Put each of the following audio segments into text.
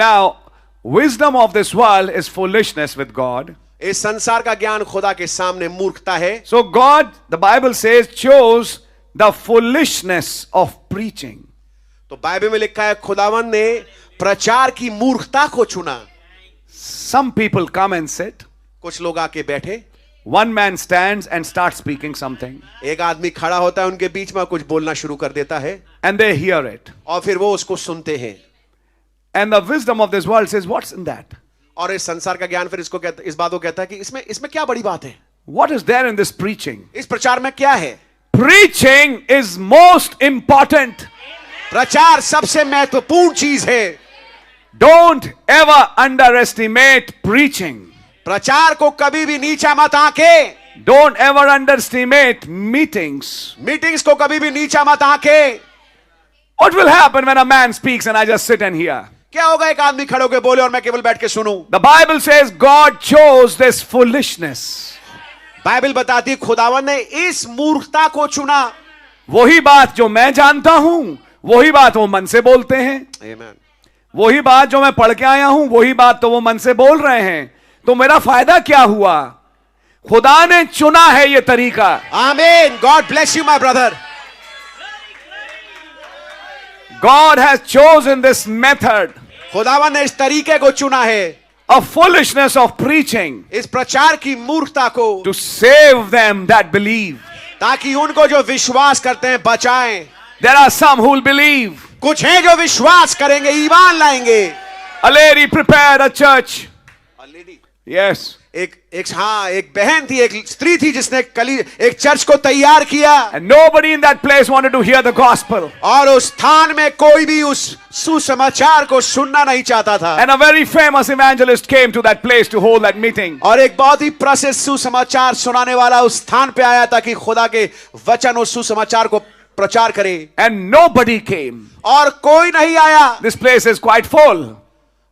Now, wisdom of this world is foolishness with God. इस संसार का ज्ञान खुदा के सामने मूर्खता है. So God, the Bible says, chose the foolishness of preaching. तो बाइबल में लिखा है खुदावन ने प्रचार की मूर्खता को चुना. Some people come and sit. कुछ लोग आके बैठे. One man stands and starts speaking something. एक आदमी खड़ा होता है उनके बीच में कुछ बोलना शुरू कर देता है. And they hear it. और फिर वो उसको सुनते हैं. And the wisdom of this world says, what's in that? और इस संसार का ज्ञान फिर इसको कहता, इस बात को कहता है कि इसमें क्या बड़ी बात है. What is there in this preaching? इस प्रचार में क्या है. Preaching is most important. प्रचार सबसे महत्वपूर्ण चीज है. Don't ever underestimate preaching. प्रचार को कभी भी नीचा मत आंके. Don't ever underestimate meetings. Meetings को कभी भी नीचा मत आंके. What will happen when a man speaks and I just sit and hear? क्या होगा एक आदमी खड़े होकर बोले और मैं केवल बैठ के सुनूं. The Bible says God chose this foolishness. Bible बताती है खुदावन ने इस मूर्खता को चुना. वही बात जो मैं जानता हूं, वही बात वो मन से बोलते हैं. Amen. वही बात जो मैं पढ़ के आया हूं, वही बात तो वो मन से बोल रहे हैं. तो मेरा फायदा क्या हुआ? खुदा ने चुना है ये तरीका. आमीन. God bless you my brother. God has chosen this method. खुदावन ने इस तरीके को चुना है. A foolishness of preaching. इस प्रचार की मूर्खता को. To save them that believe. ताकि उनको जो विश्वास करते हैं बचाएं. There are some who will believe. कुछ हैं जो विश्वास करेंगे, ईमान लाएंगे. A lady prepared a church. Yes. एक बहन थी, एक स्त्री थी जिसने एक चर्च को तैयार किया. And nobody in that place wanted to hear the gospel. और उस स्थान में कोई भी उस सुसमाचार को सुनना नहीं चाहता था. And a very famous evangelist came to that place to hold that meeting. और एक बहुत ही प्रसिद्ध सुसमाचार सुनाने वाला उस स्थान पे आया ताकि खुदा के वचन और सुसमाचार को प्रचार करे. And nobody came. और कोई नहीं आया. This place is quite full.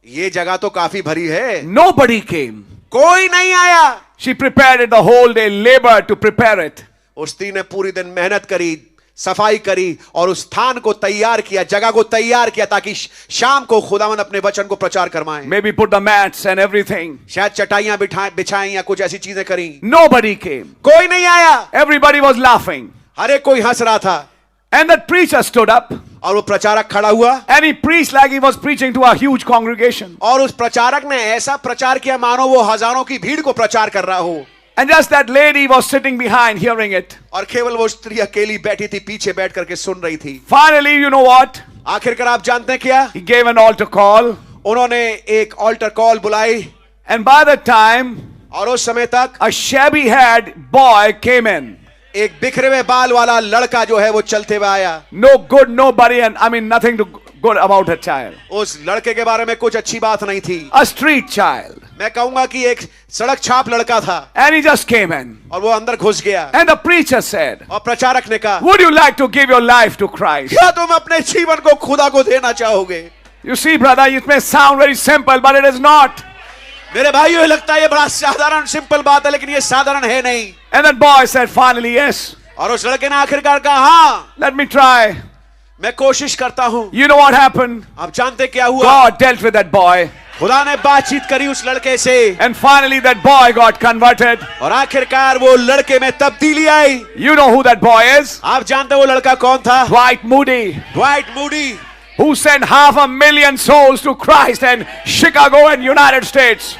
ये जगह तो काफी भरी है. Nobody came. कोई नहीं आया. She prepared it the whole day, labored to prepare it. उस स्त्री ने पूरी दिन मेहनत करी, सफाई करी और उस स्थान को तैयार किया, जगह को तैयार किया ताकि शाम को खुदावन अपने वचन को प्रचार करवाएं. Maybe put the mats and everything. शायद चटाइयां बिछाएं या कुछ ऐसी चीजें करी. Nobody came. कोई नहीं आया. Everybody was laughing. हर एक कोई हंस रहा था. And that preacher stood up. और वो प्रचारक खड़ा हुआ. And he preached like he was preaching to a huge congregation. और उस प्रचारक ने ऐसा प्रचार किया मानो वो हजारों की भीड़ को प्रचार कर रहा हो. And just that lady was sitting behind hearing it. और केवल वो स्त्री अकेली बैठी थी, पीछे बैठ करके सुन रही थी. Finally, you know what? आखिरकार आप जानते हैं क्या? He gave an altar call. उन्होंने एक ऑल्टर कॉल बुलाई. And by the time, और उस समय तक a shabby haired boy came in. एक बिखरे हुए बाल वाला लड़का जो है वो चलते हुए आया. No good, nobody, and I mean nothing to good about a child. उस लड़के के बारे में कुछ अच्छी बात नहीं थी. A street child. मैं कहूंगा कि एक सड़क छाप लड़का था. And he just came in. और वो अंदर घुस गया. And the preacher said, और प्रचारक ने कहा, would you like to give your life to Christ? क्या तुम अपने जीवन को खुदा को देना चाहोगे? You see, brother, it may sound very simple, but it is not. मेरे भाइयों, लगता है ये बड़ा साधारण सिंपल बात है, लेकिन ये साधारण है नहीं. And that boy said, finally, yes. और उस लड़के ने आखिरकार कहा, हाँ, let me try. मैं कोशिश करता हूं. You know what happened? आप जानते क्या हुआ? God dealt with that boy. खुदा ने बातचीत करी उस लड़के से. And finally that boy got converted. और आखिरकार वो लड़के में तब्दीली आई. You know who that boy is? आप जानते वो लड़का कौन था? Dwight Moody. Dwight Moody. Who sent 500,000 souls to Christ in Chicago and United States.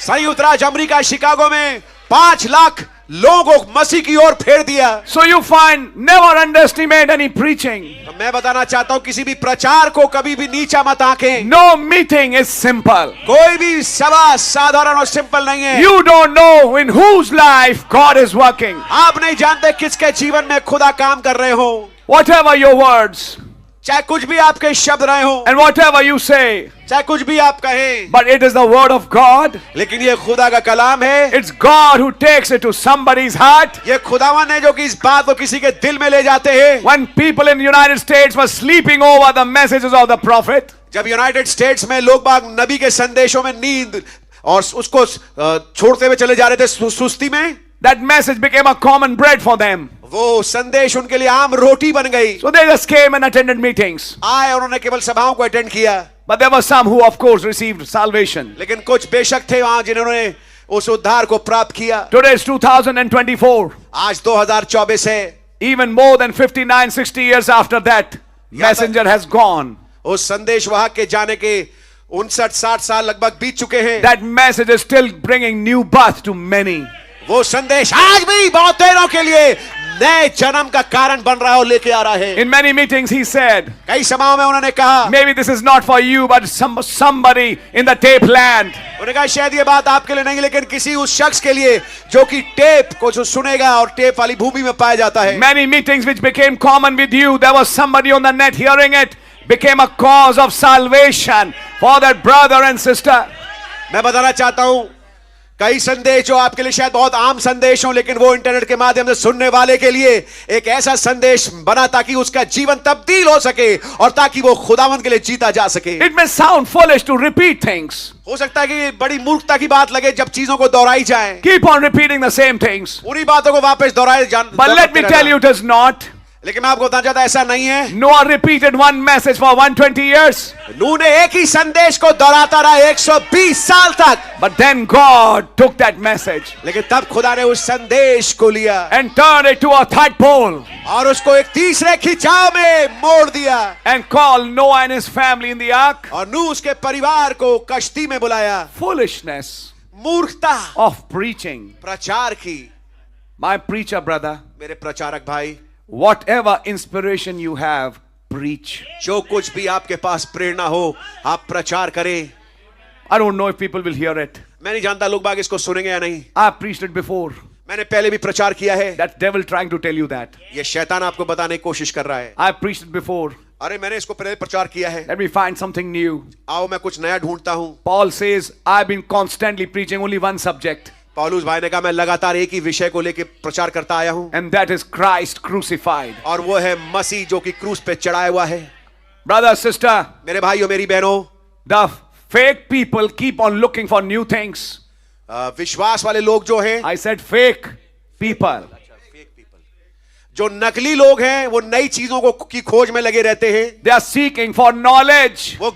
संयुक्त राज्य अमेरिका शिकागो में 5 लाख लोगों को मसीह की ओर फेर दिया. So you find, never underestimate any preaching. तो मैं बताना चाहता हूं किसी भी प्रचार को कभी भी नीचा मत आंकें. No meeting is simple. कोई भी सभा साधारण और सिंपल नहीं है. You don't know in whose life God is working. आप नहीं जानते किसके जीवन में खुदा काम कर रहे हो. Whatever your words, चाहे कुछ भी आपके शब्द रहे हो, and whatever you say, चाहे कुछ भी आप कहें, but it is the word of God. लेकिन ये खुदा का कलाम है. It's God who takes it to somebody's heart. ये खुदावन है जो कि इस बात को किसी के दिल में ले जाते हैं. When people in the United States were sleeping over the messages of the prophet, जब यूनाइटेड स्टेट्स में लोग बाग नबी के संदेशों में नींद और उसको छोड़ते हुए चले जा रहे थे सुस्ती में, that message became a common bread for them. वो संदेश उनके लिए आम रोटी बन गई. So they just came and attended meetings. आए, उन्होंने केवल सभाओं को अटेंड किया. But there were some who, of course, received salvation. लेकिन कुछ बेशक थे वहां जिन्होंने उस उद्धार को प्राप्त किया। Today is 2024. आज 2024 है। Even more than 59, 60 years after that, messenger has gone. उस संदेश वाहक के जाने के 59-60 साल लगभग बीत चुके हैं। That message is still bringing new birth to many. वो संदेश आज भी बहुतेरों के लिए नए जन्म का कारण बन रहा है और लेके आ रहा है। In many meetings he said, कई सभाओं में उन्होंने कहा, maybe this is not for you, but somebody in the tape land. उन्होंने कहा शायद ये बात आपके लिए नहीं, लेकिन किसी उस शख्स के लिए जो कि टेप को जो सुनेगा और टेप वाली भूमि में पाया जाता है। Many meetings which became common with you, there was somebody on the net hearing it, became a cause of salvation for that brother and sister. मैं बताना चाहता हूं, कई संदेश जो आपके लिए शायद बहुत आम संदेश हो, लेकिन वो इंटरनेट के माध्यम से सुनने वाले के लिए एक ऐसा संदेश बना ताकि उसका जीवन तब्दील हो सके और ताकि वो खुदावंद के लिए जीता जा सके। It may sound foolish to repeat things. हो सकता है कि बड़ी मूर्खता की बात लगे जब चीजों को दोहराई जाए। Keep on repeating the same things. उन्हीं बातों को वापस दोहराए जान। But let me tell you, it is not. लेकिन मैं आपको बताना चाहता ऐसा नहीं है। Noah repeated one message for 120 years. नूह ने एक ही संदेश को दोहराता रहा 120 साल तक। But then God took that message लेकिन तब खुदा ने उस संदेश को लिया and turned it to a third pole और उसको एक तीसरे खिंचाव में मोड़ दिया and called Noah and his family in the ark. और नूह उसके परिवार को कश्ती में बुलाया। Foolishness मूर्खता of preaching. प्रचार की। My preacher brother, मेरे प्रचारक भाई, whatever inspiration you have, preach. जो कुछ भी आपके पास प्रेरणा हो आप प्रचार करें। I don't know if people will hear it. मैं नहीं जानता लोग बाग इसको सुनेंगे या नहीं। I preached it before. मैंने पहले भी प्रचार किया है। That devil trying to tell you that. ये शैतान आपको बताने की कोशिश कर रहा है। I preached it before. अरे मैंने इसको पहले प्रचार किया है। Let me find something new. आओ मैं कुछ नया ढूंढता हूं। Paul says, I've been constantly preaching only one subject. पौलुस भाई ने कहा मैं लगातार एक ही विषय को लेकर प्रचार करता आया हूं। And that is Christ crucified. और वो है मसीह जो कि क्रूस पे चढ़ाया हुआ है। Brother, sister, मेरे भाइयों मेरी बहनों, the fake people keep on looking for new things. विश्वास वाले लोग जो हैं, I said fake people. जो नकली लोग हैं वो नई चीजों को की खोज में लगे रहते हैं। They are seeking for knowledge. वो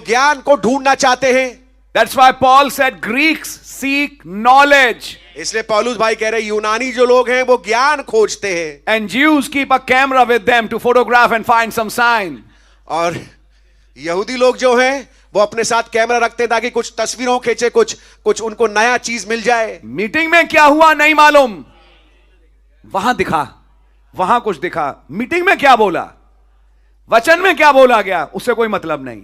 ज्ञान को ढूंढना चाहते हैं। That's why Paul said Greeks seek knowledge. इसलिए पौलुस भाई कह रहे यूनानी जो लोग हैं वो ज्ञान खोजते हैं। And Jews keep a camera with them to photograph and find some sign. और यहूदी लोग जो हैं वो अपने साथ कैमरा रखते हैं ताकि कुछ तस्वीरों खींचे, कुछ उनको नया चीज मिल जाए। मीटिंग में क्या हुआ नहीं मालूम, वहां दिखा, वहां कुछ दिखा। मीटिंग में क्या बोला, वचन में क्या बोला गया, उससे कोई मतलब नहीं।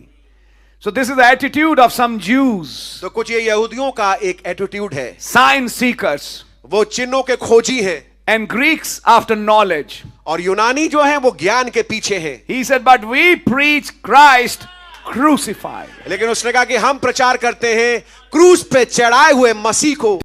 So this is the attitude of some Jews. तो कुछ ये यहूदियों का एक एटीट्यूड है। Sign seekers. वो चिन्हों के खोजी हैं। And Greeks after knowledge. और यूनानी जो हैं वो ज्ञान के पीछे हैं। He said, but we preach Christ crucified. लेकिन उसने कहा कि हम प्रचार करते हैं क्रूस पे चढ़ाए हुए मसीह को।